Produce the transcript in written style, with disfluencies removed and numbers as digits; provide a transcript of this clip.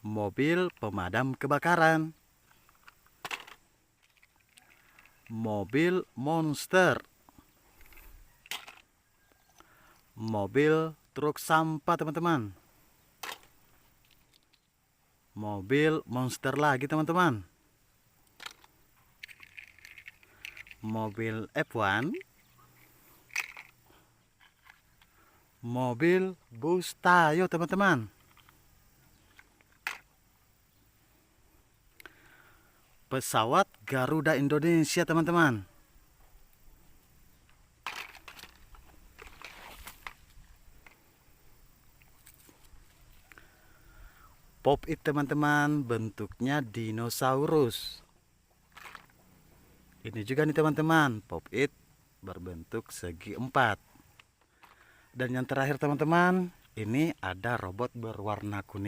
mobil pemadam kebakaran, mobil monster, mobil truk sampah teman-teman, mobil monster lagi teman-teman, mobil F1, mobil bus Tayo teman-teman, pesawat Garuda Indonesia teman-teman, pop-it teman-teman, bentuknya dinosaurus. Ini juga nih teman-teman, pop-it berbentuk segi 4. Dan yang terakhir teman-teman, ini ada robot berwarna kuning.